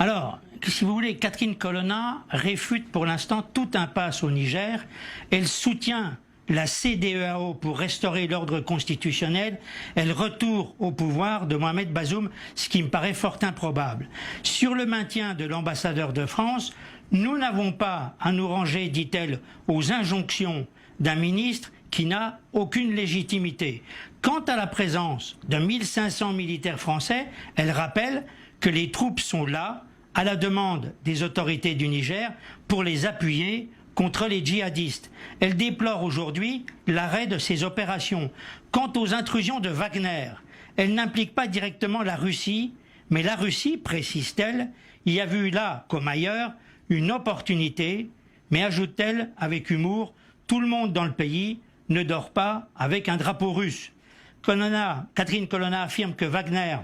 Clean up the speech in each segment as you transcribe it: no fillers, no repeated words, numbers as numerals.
Alors, si vous voulez, Catherine Colonna réfute pour l'instant toute impasse au Niger. Elle soutient la CEDEAO pour restaurer l'ordre constitutionnel et le retour au pouvoir de Mohamed Bazoum, ce qui me paraît fort improbable. Sur le maintien de l'ambassadeur de France, nous n'avons pas à nous ranger, dit-elle, aux injonctions d'un ministre qui n'a aucune légitimité. Quant à la présence de 1500 militaires français, elle rappelle que les troupes sont là, à la demande des autorités du Niger, pour les appuyer contre les djihadistes. Elle déplore aujourd'hui l'arrêt de ces opérations. Quant aux intrusions de Wagner, elles n'impliquent pas directement la Russie, mais la Russie, précise-t-elle, y a vu là, comme ailleurs, une opportunité, mais ajoute-t-elle avec humour, tout le monde dans le pays ne dort pas avec un drapeau russe. Catherine Colonna affirme que Wagner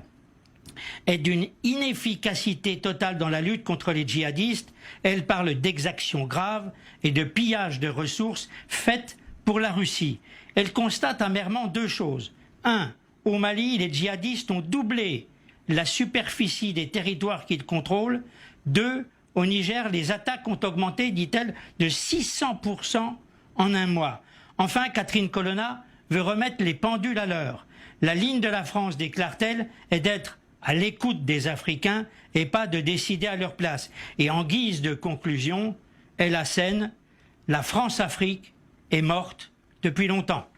est d'une inefficacité totale dans la lutte contre les djihadistes. Elle parle d'exactions graves et de pillage de ressources faites pour la Russie. Elle constate amèrement deux choses. 1. Au Mali, les djihadistes ont doublé la superficie des territoires qu'ils contrôlent. 2. Au Niger, les attaques ont augmenté, dit-elle, de 600% en un mois. Enfin, Catherine Colonna veut remettre les pendules à l'heure. La ligne de la France, déclare-t-elle, est d'être à l'écoute des Africains et pas de décider à leur place. Et en guise de conclusion, elle assène « La France-Afrique est morte depuis longtemps ».